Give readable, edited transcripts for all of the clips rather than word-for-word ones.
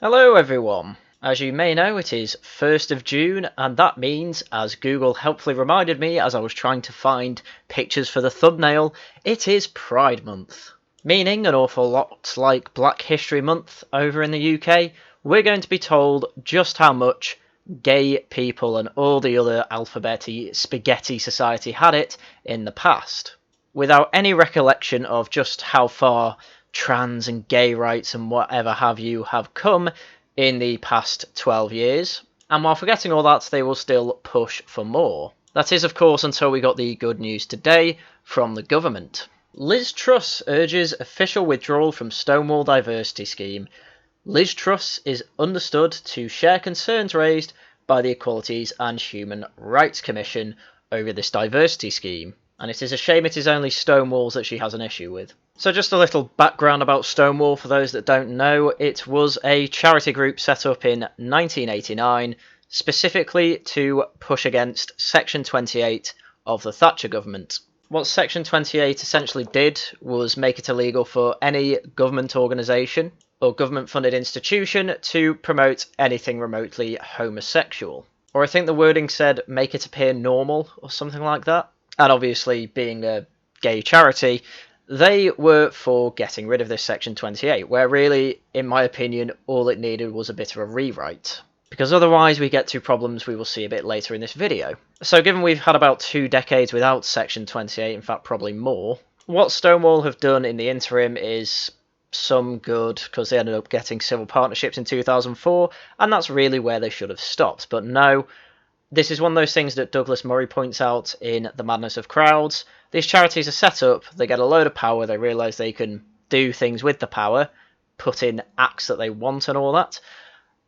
Hello everyone! As you may know, it is 1st of June, and that means, as Google helpfully reminded me as I was trying to find pictures for the thumbnail, it is Pride Month. Meaning an awful lot like Black History Month over in the UK, we're going to be told just how much gay people and all the other alphabety spaghetti society had it in the past, without any recollection of just how far trans and gay rights and whatever have you have come in the past 12 years. And while forgetting all that, they will still push for more. That is, of course, until we got the good news today from the government. Liz Truss urges official withdrawal from Stonewall diversity scheme. Liz Truss is understood to share concerns raised by the Equalities and Human Rights Commission over this diversity scheme, and it is a shame it is only Stonewall's that she has an issue with. So just a little background about Stonewall for those that don't know. It was a charity group set up in 1989 specifically to push against Section 28 of the Thatcher government. What Section 28 essentially did was make it illegal for any government organisation or government-funded institution to promote anything remotely homosexual. Or I think the wording said make it appear normal or something like that. And obviously, being a gay charity, they were for getting rid of this Section 28, where really, in my opinion, all it needed was a bit of a rewrite. Because otherwise we get to problems we will see a bit later in this video. So given we've had about 2 decades without Section 28, in fact probably more, what Stonewall have done in the interim is some good, because they ended up getting civil partnerships in 2004, and that's really where they should have stopped. But no, this is one of those things that Douglas Murray points out in The Madness of Crowds. These charities are set up, they get a load of power, they realise they can do things with the power, put in acts that they want and all that,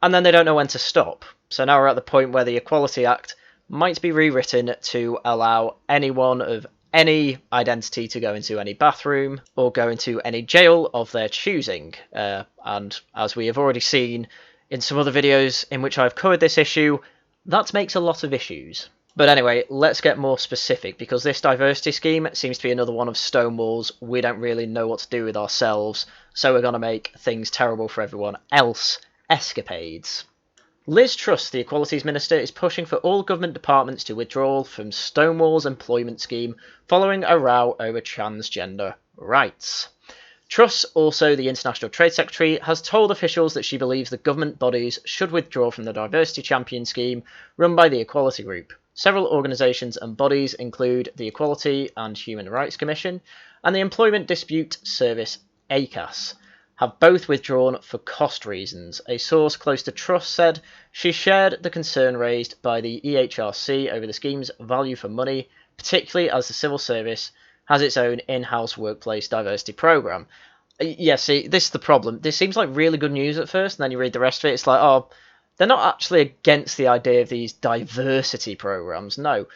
and then they don't know when to stop. So now we're at the point where the Equality Act might be rewritten to allow anyone of any identity to go into any bathroom or go into any jail of their choosing. And as we have already seen in some other videos in which I've covered this issue, that makes a lot of issues. But anyway, let's get more specific, because this diversity scheme seems to be another one of Stonewall's we don't really know what to do with ourselves, so we're going to make things terrible for everyone else escapades. Liz Truss, the Equalities Minister, is pushing for all government departments to withdraw from Stonewall's employment scheme following a row over transgender rights. Truss, also the International Trade Secretary, has told officials that she believes the government bodies should withdraw from the Diversity Champion scheme run by the Equality Group. Several organisations and bodies include the Equality and Human Rights Commission and the Employment Dispute Service ACAS, have both withdrawn for cost reasons. A source close to Truss said she shared the concern raised by the EHRC over the scheme's value for money, particularly as the civil service has its own in-house workplace diversity programme. Yeah, see, this is the problem. This seems like really good news at first, and then you read the rest of it, it's like, oh, they're not actually against the idea of these diversity programmes. No,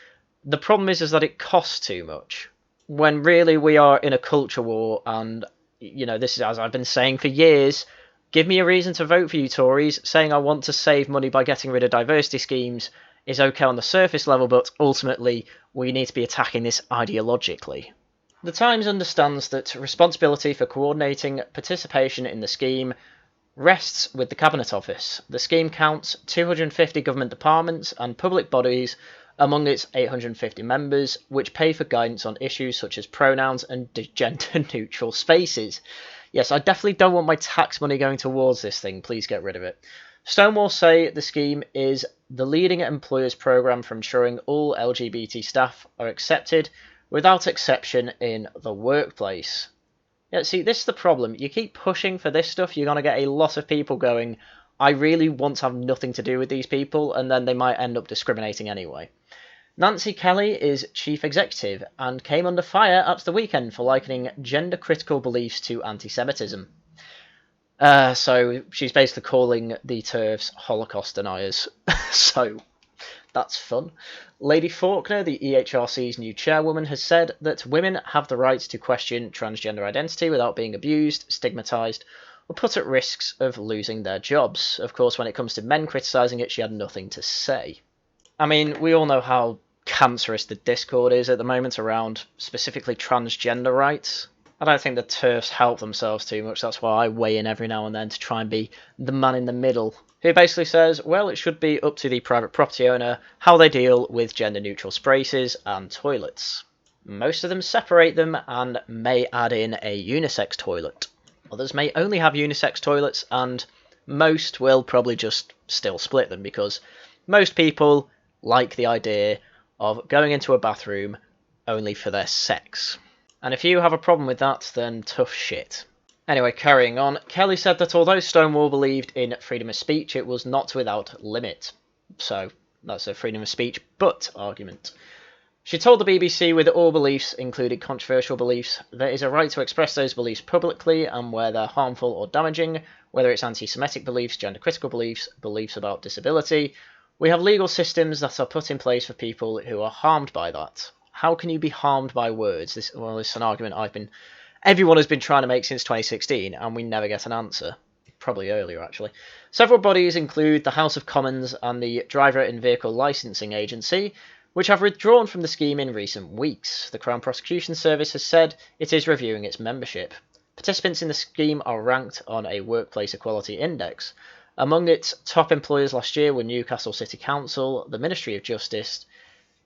the problem is that it costs too much. When really we are in a culture war, and you know, this is, as I've been saying for years, give me a reason to vote for you Tories. Saying I want to save money by getting rid of diversity schemes is okay on the surface level, but ultimately we need to be attacking this ideologically. The Times understands that responsibility for coordinating participation in the scheme rests with the Cabinet Office. The scheme counts 250 government departments and public bodies among its 850 members, which pay for guidance on issues such as pronouns and gender-neutral spaces. Yes, I definitely don't want my tax money going towards this thing. Please get rid of it. Stonewall say the scheme is the leading employers programme for ensuring all LGBT staff are accepted without exception in the workplace. Yeah, see, this is the problem. You keep pushing for this stuff, you're going to get a lot of people going, I really want to have nothing to do with these people, and then they might end up discriminating anyway. Nancy Kelly is chief executive and came under fire at the weekend for likening gender-critical beliefs to anti-Semitism. So she's basically calling the TERFs Holocaust deniers. So that's fun. Lady Faulkner, the EHRC's new chairwoman, has said that women have the right to question transgender identity without being abused, stigmatised, or put at risks of losing their jobs. Of course, when it comes to men criticising it, she had nothing to say. I mean, we all know how cancerous the discord is at the moment around specifically transgender rights. I don't think the TERFs help themselves too much. That's why I weigh in every now and then to try and be the man in the middle, who basically says, well, it should be up to the private property owner how they deal with gender-neutral spaces and toilets. Most of them separate them and may add in a unisex toilet. Others may only have unisex toilets, and most will probably just still split them, because most people like the idea of going into a bathroom only for their sex. And if you have a problem with that, then tough shit. Anyway, carrying on, Kelly said that although Stonewall believed in freedom of speech, it was not without limit. So, that's a freedom of speech but argument. She told the BBC with all beliefs, including controversial beliefs, there is a right to express those beliefs publicly, and where they're harmful or damaging, whether it's anti-Semitic beliefs, gender-critical beliefs, beliefs about disability, we have legal systems that are put in place for people who are harmed by that. How can you be harmed by words? This is an argument everyone has been trying to make since 2016, and we never get an answer. Probably earlier, actually. Several bodies include the House of Commons and the Driver and Vehicle Licensing Agency, which have withdrawn from the scheme in recent weeks. The Crown Prosecution Service has said it is reviewing its membership. Participants in the scheme are ranked on a Workplace Equality Index. Among its top employers last year were Newcastle City Council, the Ministry of Justice,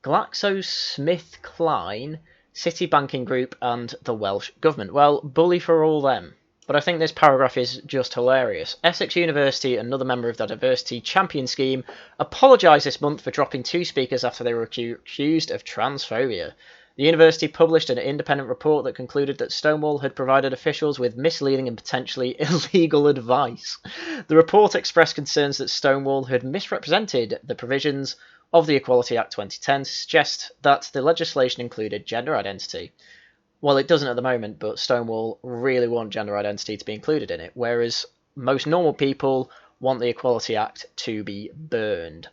GlaxoSmithKline, City Banking Group, and the Welsh Government. Well, bully for all them. But I think this paragraph is just hilarious. Essex University, another member of the Diversity Champion Scheme, apologised this month for dropping 2 speakers after they were accused of transphobia. The university published an independent report that concluded that Stonewall had provided officials with misleading and potentially illegal advice. The report expressed concerns that Stonewall had misrepresented the provisions of the Equality Act 2010 to suggest that the legislation included gender identity. Well, it doesn't at the moment, but Stonewall really want gender identity to be included in it, whereas most normal people want the Equality Act to be burned.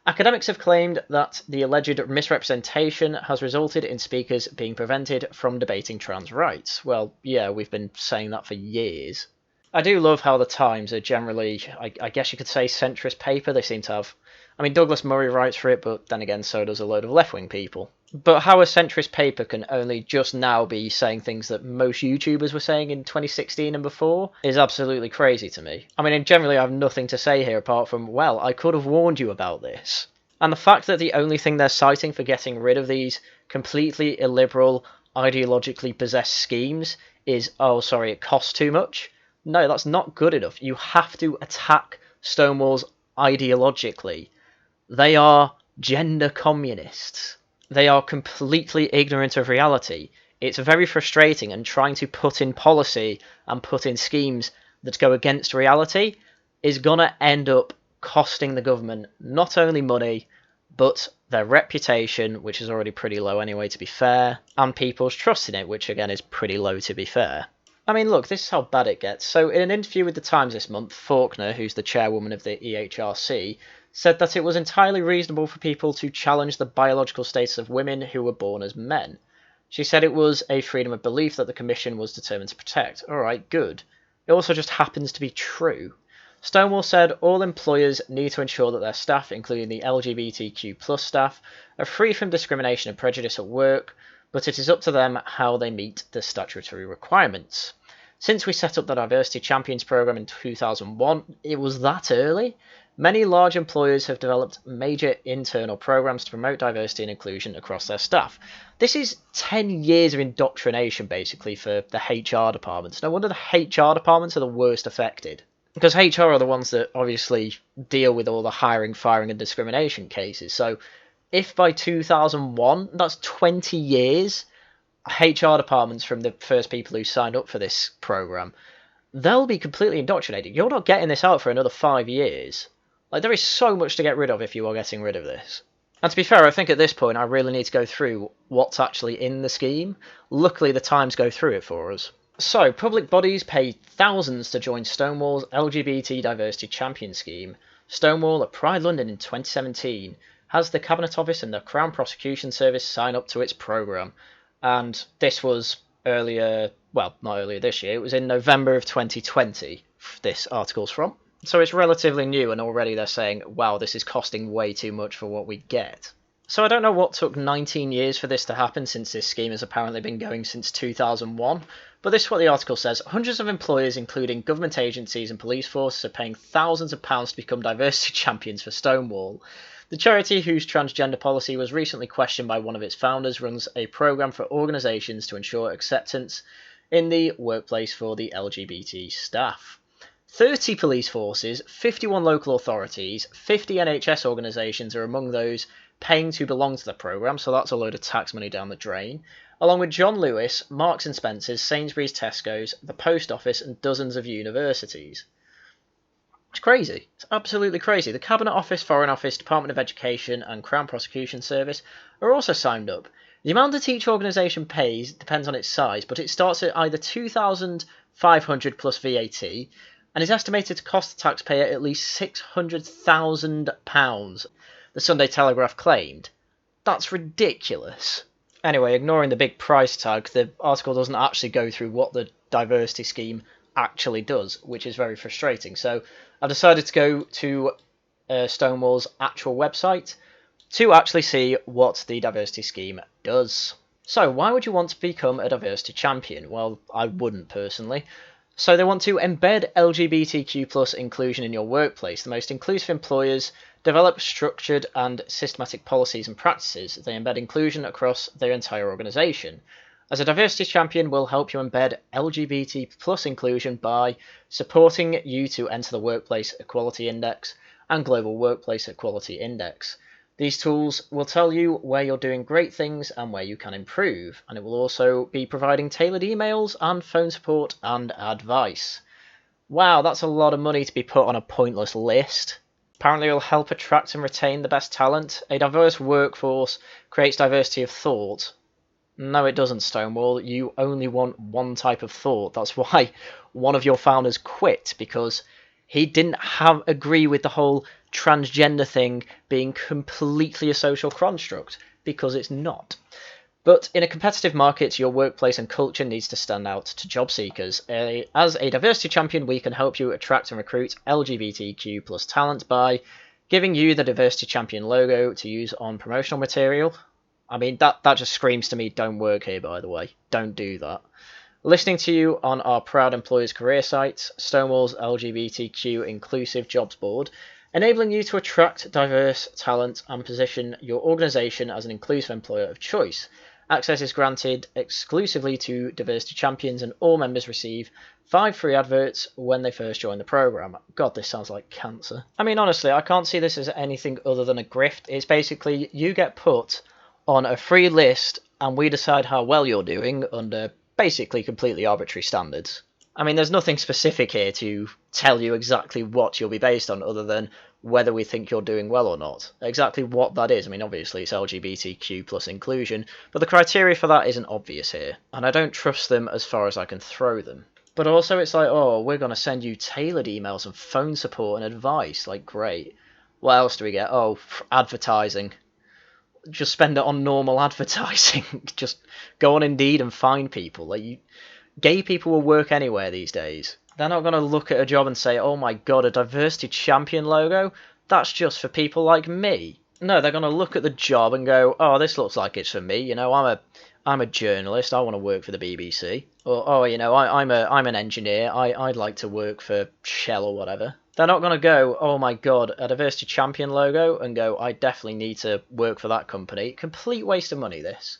Academics have claimed that the alleged misrepresentation has resulted in speakers being prevented from debating trans rights. Well, yeah, we've been saying that for years. I do love how the Times are generally, I guess you could say, centrist paper. They seem to have... I mean, Douglas Murray writes for it, but then again, so does a load of left-wing people. But how a centrist paper can only just now be saying things that most YouTubers were saying in 2016 and before is absolutely crazy to me. I mean, generally I have nothing to say here apart from, well, I could have warned you about this. And the fact that the only thing they're citing for getting rid of these completely illiberal, ideologically possessed schemes is, oh, sorry, it costs too much. No, that's not good enough. You have to attack Stonewall's ideologically. They are gender communists. They are completely ignorant of reality. It's very frustrating, and trying to put in policy and put in schemes that go against reality is going to end up costing the government not only money, but their reputation, which is already pretty low anyway, to be fair, and people's trust in it, which again is pretty low, to be fair. I mean, look, this is how bad it gets. So in an interview with The Times this month, Faulkner, who's the chairwoman of the EHRC, said that it was entirely reasonable for people to challenge the biological status of women who were born as men. She said it was a freedom of belief that the Commission was determined to protect. Alright, good. It also just happens to be true. Stonewall said all employers need to ensure that their staff, including the LGBTQ+ staff, are free from discrimination and prejudice at work, but it is up to them how they meet the statutory requirements. Since we set up the Diversity Champions programme in 2001, it was that early? Many large employers have developed major internal programs to promote diversity and inclusion across their staff. This is 10 years of indoctrination, basically, for the HR departments. No wonder the HR departments are the worst affected. Because HR are the ones that obviously deal with all the hiring, firing and discrimination cases. So if by 2001, that's 20 years, HR departments from the first people who signed up for this program, they'll be completely indoctrinated. You're not getting this out for another 5 years. Like, there is so much to get rid of if you are getting rid of this. And to be fair, I think at this point I really need to go through what's actually in the scheme. Luckily, the Times go through it for us. So, public bodies pay thousands to join Stonewall's LGBT Diversity Champion Scheme. Stonewall at Pride London in 2017 has the Cabinet Office and the Crown Prosecution Service sign up to its programme. And this was earlier, well, not earlier this year, it was in November of 2020, this article's from. So it's relatively new, and already they're saying, wow, this is costing way too much for what we get. So I don't know what took 19 years for this to happen, since this scheme has apparently been going since 2001, but this is what the article says. Hundreds of employers, including government agencies and police forces, are paying thousands of pounds to become diversity champions for Stonewall. The charity, whose transgender policy was recently questioned by one of its founders, runs a programme for organisations to ensure acceptance in the workplace for the LGBT staff. 30 police forces, 51 local authorities, 50 NHS organisations are among those paying to belong to the programme, so that's a load of tax money down the drain, along with John Lewis, Marks and Spencer's, Sainsbury's, Tesco's, the Post Office and dozens of universities. It's crazy. It's absolutely crazy. The Cabinet Office, Foreign Office, Department of Education and Crown Prosecution Service are also signed up. The amount that each organisation pays depends on its size, but it starts at either £2,500 plus VAT and is estimated to cost the taxpayer at least £600,000, the Sunday Telegraph claimed. That's ridiculous. Anyway, ignoring the big price tag, the article doesn't actually go through what the diversity scheme actually does, which is very frustrating. So I've decided to go to Stonewall's actual website to actually see what the diversity scheme does. So why would you want to become a diversity champion? Well, I wouldn't personally. So they want to embed LGBTQ plus inclusion in your workplace. The most inclusive employers develop structured and systematic policies and practices. They embed inclusion across their entire organisation. As a diversity champion will help you embed LGBT plus inclusion by supporting you to enter the Workplace Equality Index and Global Workplace Equality Index. These tools will tell you where you're doing great things and where you can improve, and it will also be providing tailored emails and phone support and advice. Wow, that's a lot of money to be put on a pointless list. Apparently it will help attract and retain the best talent. A diverse workforce creates diversity of thought. No, it doesn't, Stonewall. You only want one type of thought. That's why one of your founders quit, because he didn't agree with the whole transgender thing being completely a social construct, because it's not. But in a competitive market, your workplace and culture needs to stand out to job seekers. As a diversity champion, we can help you attract and recruit LGBTQ plus talent by giving you the diversity champion logo to use on promotional material. I mean, that just screams to me, don't work here, by the way. Don't do that. Listening to you on our Proud Employers career site, Stonewall's LGBTQ inclusive jobs board, enabling you to attract diverse talent and position your organisation as an inclusive employer of choice. Access is granted exclusively to diversity champions, and all members receive 5 free adverts when they first join the programme. God, this sounds like cancer. I mean, honestly, I can't see this as anything other than a grift. It's basically you get put on a free list and we decide how well you're doing under basically completely arbitrary standards. I mean, there's nothing specific here to tell you exactly what you'll be based on other than whether we think you're doing well or not. Exactly what that is, I mean, obviously it's LGBTQ plus inclusion, but the criteria for that isn't obvious here, and I don't trust them as far as I can throw them. But also it's like, oh, we're going to send you tailored emails and phone support and advice. Like, great. What else do we get? Oh, advertising. Just spend it on normal advertising. Just go on Indeed and find people. Like, gay people will work anywhere these days. They're not going to look at a job and say, oh my god, a diversity champion logo? That's just for people like me. No, they're going to look at the job and go, oh, this looks like it's for me. You know, I'm a journalist. I want to work for the BBC. Or, oh, you know, I'm an engineer. I'd like to work for Shell or whatever. They're not going to go, oh my god, a diversity champion logo, and go, I definitely need to work for that company. Complete waste of money, this.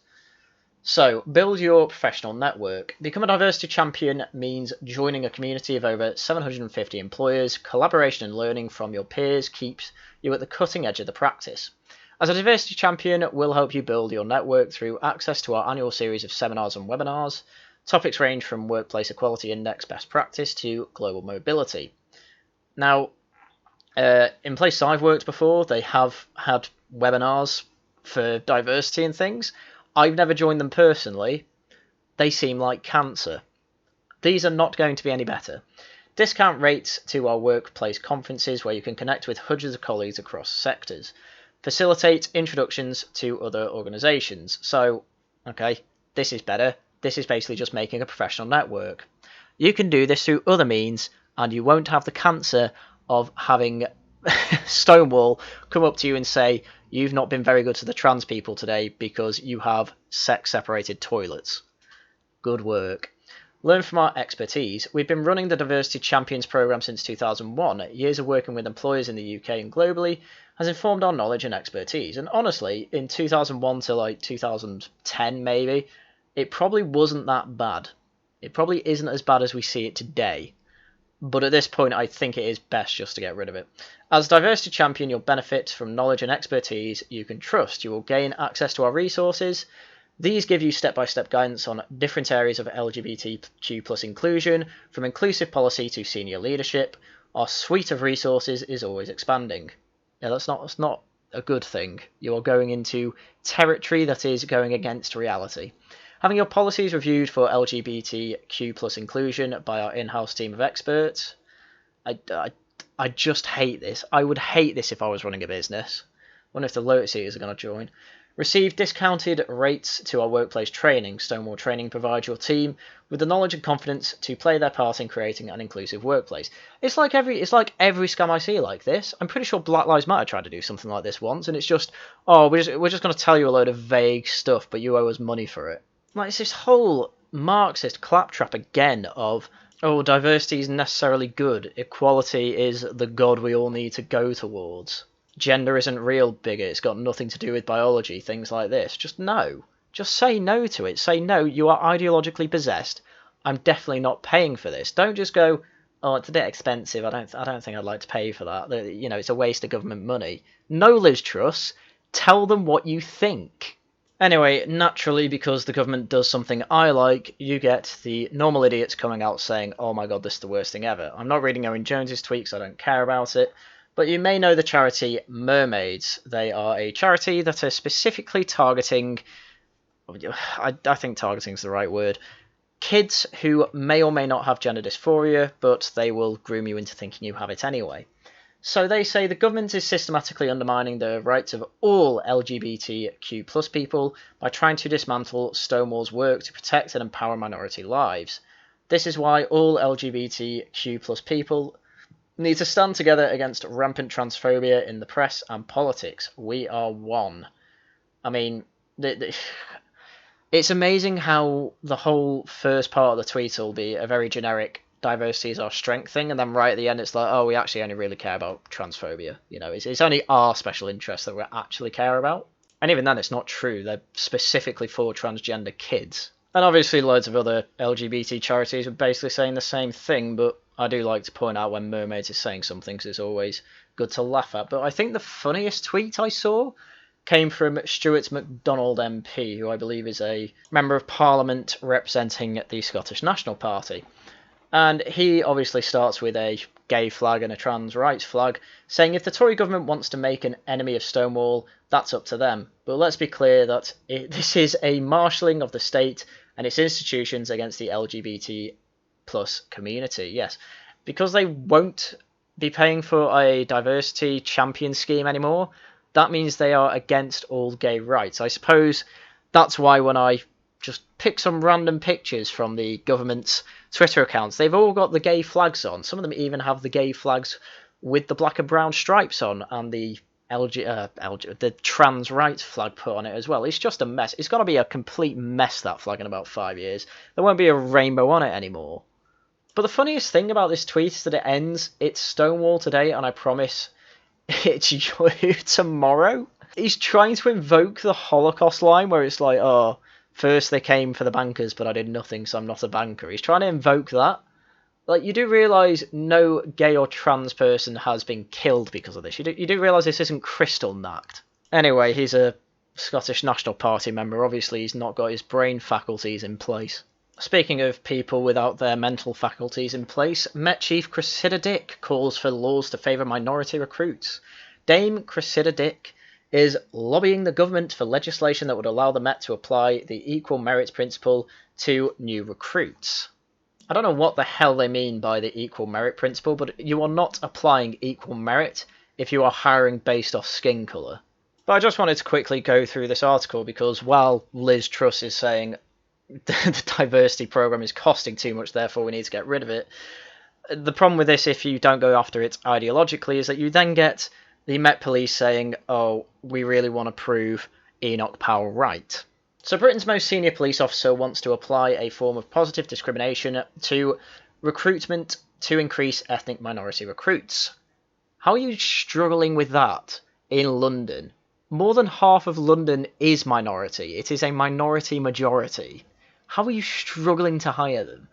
So, build your professional network. Become a diversity champion means joining a community of over 750 employers. Collaboration and learning from your peers keeps you at the cutting edge of the practice. As a diversity champion, we'll help you build your network through access to our annual series of seminars and webinars. Topics range from Workplace Equality Index best practice to global mobility. Now, in places I've worked before, they have had webinars for diversity and things. I've never joined them personally. They seem like cancer. These are not going to be any better. Discount rates to our workplace conferences where you can connect with hundreds of colleagues across sectors. Facilitate introductions to other organisations. So, okay, this is better. This is basically just making a professional network. You can do this through other means, and you won't have the cancer of having Stonewall come up to you and say, you've not been very good to the trans people today because you have sex-separated toilets. Good work. Learn from our expertise. We've been running the Diversity Champions programme since 2001. Years of working with employers in the UK and globally has informed our knowledge and expertise. And honestly, in 2001 to like 2010 maybe, it probably wasn't that bad. It probably isn't as bad as we see it today. But at this point, I think it is best just to get rid of it. As Diversity Champion, you'll benefit from knowledge and expertise you can trust. You will gain access to our resources. These give you step-by-step guidance on different areas of LGBTQ+ inclusion, from inclusive policy to senior leadership. Our suite of resources is always expanding. Yeah, that's not a good thing. You are going into territory that is going against reality. Having your policies reviewed for LGBTQ+ inclusion by our in-house team of experts. I just hate this. I would hate this if I was running a business. I wonder if the Lotus Eaters are going to join. Receive discounted rates to our workplace training. Stonewall Training provides your team with the knowledge and confidence to play their part in creating an inclusive workplace. It's like every scam I see like this. I'm pretty sure Black Lives Matter tried to do something like this once, and it's just, oh, we're just going to tell you a load of vague stuff, but you owe us money for it. Like, it's this whole Marxist claptrap again of, oh, diversity isn't necessarily good. Equality is the god we all need to go towards. Gender isn't real, bigot. It's got nothing to do with biology, things like this. Just no. Just say no to it. Say no, you are ideologically possessed. I'm definitely not paying for this. Don't just go, oh, it's a bit expensive. I don't think I'd like to pay for that. You know, it's a waste of government money. No, Liz Truss. Tell them what you think. Anyway, naturally, because the government does something I like, you get the normal idiots coming out saying, oh my god, this is the worst thing ever. I'm not reading Owen Jones's tweet because I don't care about it. But you may know the charity Mermaids. They are a charity that are specifically targeting, I think targeting is the right word, kids who may or may not have gender dysphoria, but they will groom you into thinking you have it anyway. So they say the government is systematically undermining the rights of all LGBTQ+ people by trying to dismantle Stonewall's work to protect and empower minority lives. This is why all LGBTQ+ people need to stand together against rampant transphobia in the press and politics. We are one. I mean, it's amazing how the whole first part of the tweet will be a very generic diversity is our strength thing, and then right at the end it's like, oh, we actually only really care about transphobia. You know, it's only our special interests that we actually care about. And even then, it's not true. They're specifically for transgender kids. And obviously loads of other LGBT charities are basically saying the same thing, but I do like to point out when Mermaids is saying something because it's always good to laugh at. But I think the funniest tweet I saw came from Stuart MacDonald MP, who I believe is a Member of Parliament representing the Scottish National Party. And he obviously starts with a gay flag and a trans rights flag, saying if the Tory government wants to make an enemy of Stonewall, that's up to them. But let's be clear that this is a marshalling of the state and its institutions against the LGBT plus community. Yes, because they won't be paying for a diversity champion scheme anymore, that means they are against all gay rights. I suppose that's why when I just pick some random pictures from the government's Twitter accounts, they've all got the gay flags on. Some of them even have the gay flags with the black and brown stripes on, and the the trans rights flag put on it as well. It's just a mess. It's got to be a complete mess, that flag, in about 5 years. There won't be a rainbow on it anymore. But the funniest thing about this tweet is that it ends, it's Stonewall today, and I promise it's you tomorrow. He's trying to invoke the Holocaust line where it's like, oh, first they came for the bankers, but I did nothing, so I'm not a banker. He's trying to invoke that. Like, you do realise no gay or trans person has been killed because of this. You do realise this isn't crystal nacked. Anyway, he's a Scottish National Party member. Obviously, he's not got his brain faculties in place. Speaking of people without their mental faculties in place, Met Chief Cressida Dick calls for laws to favour minority recruits. Dame Cressida Dick is lobbying the government for legislation that would allow the Met to apply the equal merit principle to new recruits. I don't know what the hell they mean by the equal merit principle, but you are not applying equal merit if you are hiring based off skin colour. But I just wanted to quickly go through this article because while Liz Truss is saying the diversity programme is costing too much, therefore we need to get rid of it, the problem with this, if you don't go after it ideologically, is that you then get the Met Police saying, oh, we really want to prove Enoch Powell right. So Britain's most senior police officer wants to apply a form of positive discrimination to recruitment to increase ethnic minority recruits. How are you struggling with that in London? More than half of London is minority. It is a minority majority. How are you struggling to hire them?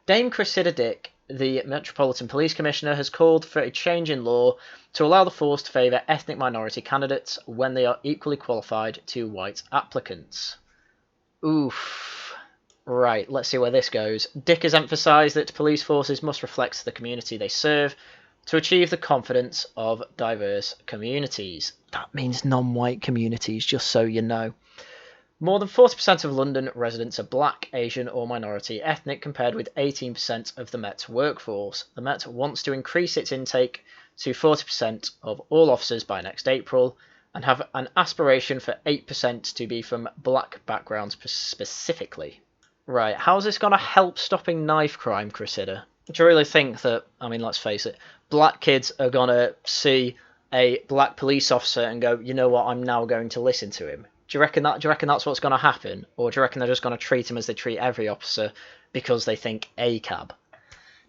Dame Cressida Dick, the Metropolitan Police Commissioner, has called for a change in law to allow the force to favour ethnic minority candidates when they are equally qualified to white applicants. Oof. Right, let's see where this goes. Dick has emphasised that police forces must reflect the community they serve to achieve the confidence of diverse communities. That means non-white communities, just so you know. More than 40% of London residents are black, Asian or minority ethnic, compared with 18% of the Met's workforce. The Met wants to increase its intake to 40% of all officers by next April, and have an aspiration for 8% to be from black backgrounds specifically. Right, how's this going to help stopping knife crime, Cressida? Do you really think that, I mean, let's face it, black kids are going to see a black police officer and go, you know what, I'm now going to listen to him? Do you reckon that's what's going to happen? Or do you reckon they're just going to treat him as they treat every officer because they think ACAB?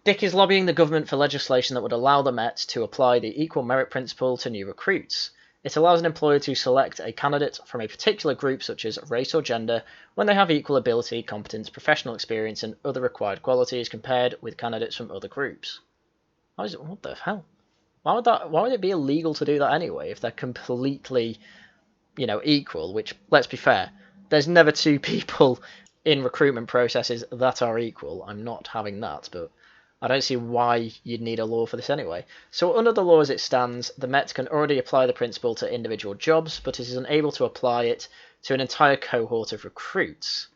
Dick is lobbying the government for legislation that would allow the Met to apply the equal merit principle to new recruits. It allows an employer to select a candidate from a particular group such as race or gender when they have equal ability, competence, professional experience and other required qualities compared with candidates from other groups. What the hell? Why would it be illegal to do that anyway if they're completely, equal? Which, let's be fair, there's never two people in recruitment processes that are equal. I'm not having that, but I don't see why you'd need a law for this anyway. So under the law as it stands, the Met can already apply the principle to individual jobs, but it is unable to apply it to an entire cohort of recruits.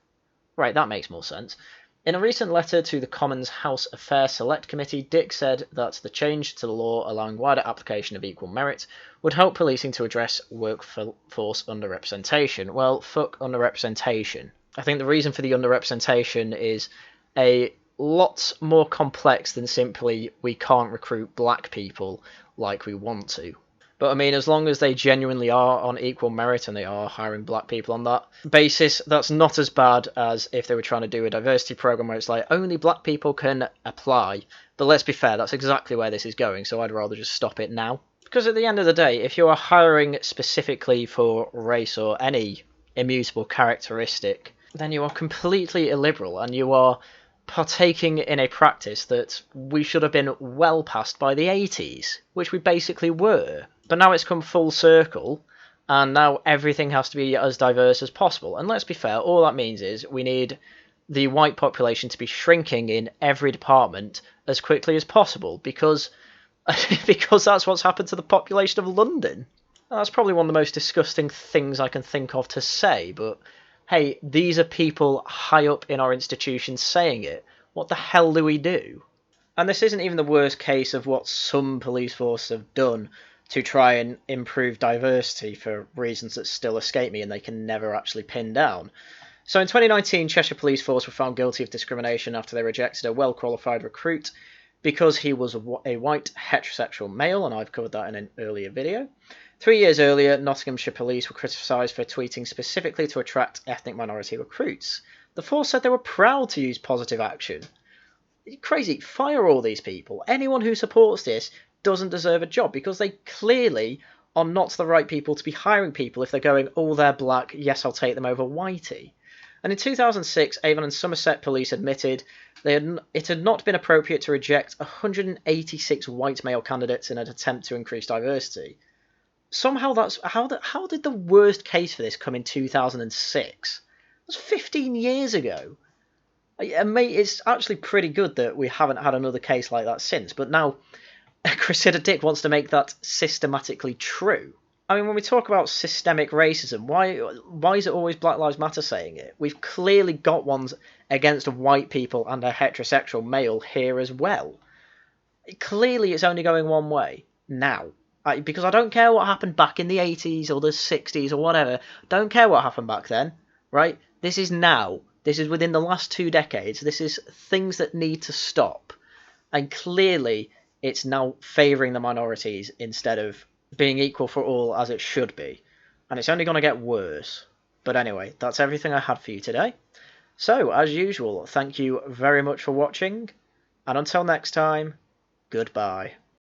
Right, that makes more sense. In a recent letter to the Commons House Affairs Select Committee, Dick said that the change to the law allowing wider application of equal merit would help policing to address workforce underrepresentation. Well, fuck underrepresentation. I think the reason for the underrepresentation is a lot more complex than simply we can't recruit black people like we want to. But I mean, as long as they genuinely are on equal merit and they are hiring black people on that basis, that's not as bad as if they were trying to do a diversity program where it's like only black people can apply. But let's be fair, that's exactly where this is going, so I'd rather just stop it now. Because at the end of the day, if you are hiring specifically for race or any immutable characteristic, then you are completely illiberal and you are partaking in a practice that we should have been well past by the 80s, which we basically were. But now it's come full circle, and now everything has to be as diverse as possible. And let's be fair, all that means is we need the white population to be shrinking in every department as quickly as possible, because that's what's happened to the population of London. That's probably one of the most disgusting things I can think of to say, but hey, these are people high up in our institutions saying it. What the hell do we do? And this isn't even the worst case of what some police forces have done to try and improve diversity for reasons that still escape me and they can never actually pin down. So in 2019, Cheshire Police Force were found guilty of discrimination after they rejected a well-qualified recruit because he was a white heterosexual male, and I've covered that in an earlier video. 3 years earlier, Nottinghamshire Police were criticised for tweeting specifically to attract ethnic minority recruits. The force said they were proud to use positive action. Crazy, fire all these people. Anyone who supports this doesn't deserve a job because they clearly are not the right people to be hiring people if they're going, oh, they're black, yes, I'll take them over whitey. And in 2006, Avon and Somerset Police admitted it had not been appropriate to reject 186 white male candidates in an attempt to increase diversity. Somehow how did the worst case for this come in 2006? That's 15 years ago. And mate, it's actually pretty good that we haven't had another case like that since, but now Cressida Dick wants to make that systematically true. I mean, when we talk about systemic racism, why is it always Black Lives Matter saying it? We've clearly got ones against white people and a heterosexual male here as well. Clearly it's only going one way now. Because I don't care what happened back in the 80s or the 60s or whatever. Don't care what happened back then, right? This is now. This is within the last 2 decades. This is things that need to stop. And clearly it's now favouring the minorities instead of being equal for all as it should be. And it's only going to get worse. But anyway, that's everything I had for you today. So, as usual, thank you very much for watching, and until next time, goodbye.